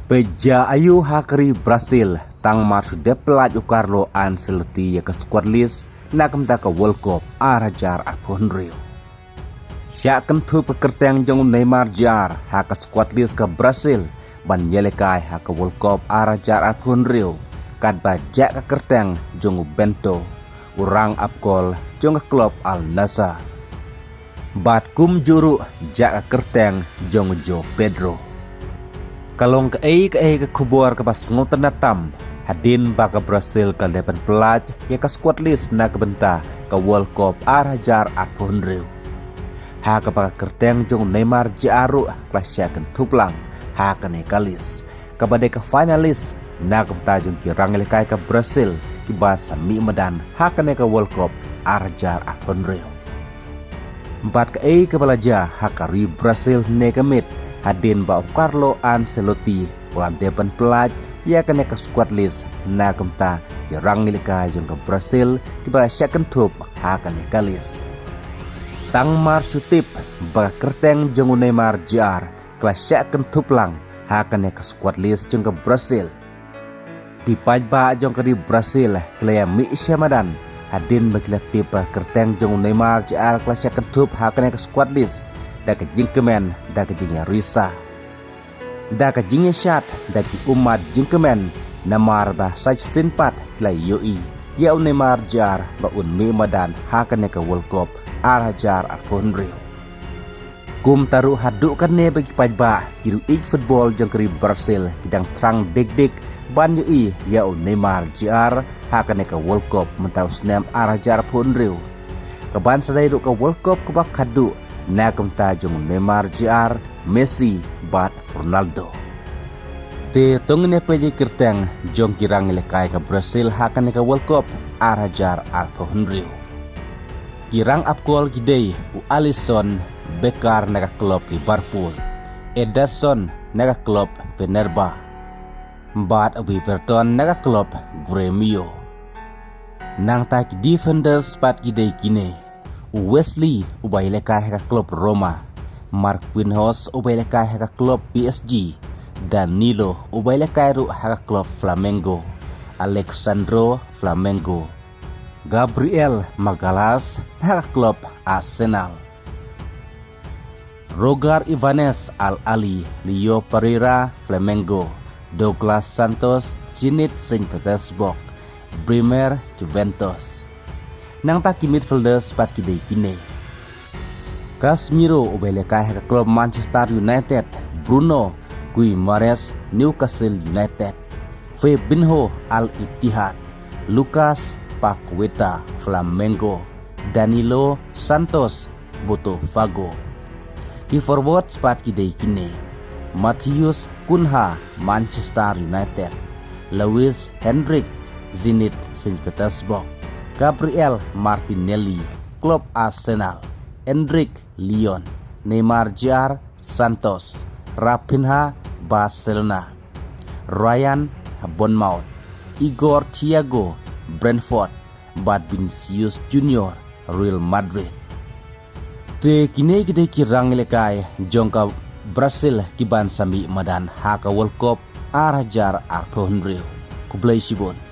Peja ayu hakri Brasil tang marsu deplat Carlo Ancelotti ya ke squad list nak ke World Cup arajar apun rio. Syak kentu pekerteng jong Neymar jar ha ke squad list ke Brasil ban yelekai ha ke World Cup arajar apun rio. Kad bajak ke kerteng jong Bento urang apkol jong ke klub Al Nassr. Bat kum juru jak ke kerteng jong Jo Pedro. Kalong ke kubur ke pas ngoten datam hadin baka Brasil ke depan pelaj ya ke squad list na kebenta ke World Cup arajar apun rio. Ha ke baka kerteng jong Neymar jaru klasya kentuplang ha ke nekalis kepada ke finalis na kebenta jong kirang lekai ke Brasil ibasa mi medan ha ke neka World Cup arajar apun rio. 4 ke balaja ha ke ri Brasil nekamit hadin ba Carlo Ancelotti ulan depan pelaj ya kena ke squad list na kemta kirang nilika jong ke Brasil kiba syaken tup ha kena kalis tang mar sutip ba kerteng jong Neymar jar kelas syaken tup lang ha kena ke squad list jong ke Brasil di pajba jong ke di Brasil kelaya mi syamadan hadin bakila tipa kerteng jong Neymar jar kelas syaken tup ha kena ke squad list da ke jingkemen da ke jingnya risa da ke jingnya syat da ke umat jingkemen namar bah saj sinpat kila yoi ya Neymar jar ba un mi madan hakane ke World Cup arajar apun rio kum taru hadu kane bagi pajba kiru ik football jang keri Brasil kidang trang dek ban yoi ya Neymar jar hakane ke World Cup mentau snam arajar apun rio keban sadai ke World Cup kebak hadu na kemta jong Neymar jar Messi bat Ronaldo te tongene peje kerteng jong kirang lekai ke Brasil hakan ke World Cup arajar apun rio kirang apkol gidei u Alisson bekar naga klub Liverpool Ederson naga klub Fenerbahce bat Everton naga klub Gremio nang tak defenders pat gidei kine Wesley ubay lekay ke klub Roma, Marquinhos ubay lekay ke klub PSG, Danilo ubay lekay ru ke klub Flamengo, Alexandro Flamengo, Gabriel Magalhaes ke klub Arsenal, Roger Ivanes Al Ahly, Leo Pereira Flamengo, Douglas Santos Zenit Saint Petersburg, Bremer Juventus. Nang taki midfielders pat kidei kine Casemiro ubay lekay ke klub Manchester United, Bruno Guimaraes Newcastle United, Fabinho Al Ittihad, Lucas Paqueta Flamengo, Danilo Santos Botafogo. Ki forward pat kidei kine Matheus Cunha Manchester United, Lewis Hendrik Zenit Saint Petersburg, Gabriel Martinelli klub Arsenal, Endrick Lyon, Neymar jar Santos, Rafinha Barcelona, Ryan Bournemouth, Igor Thiago Brentford, Bad Vinicius Junior Real Madrid. Te kini kita kirang lekai jongka Brasil kiban sami madan haka World Cup arajar apun rio kublai sibon.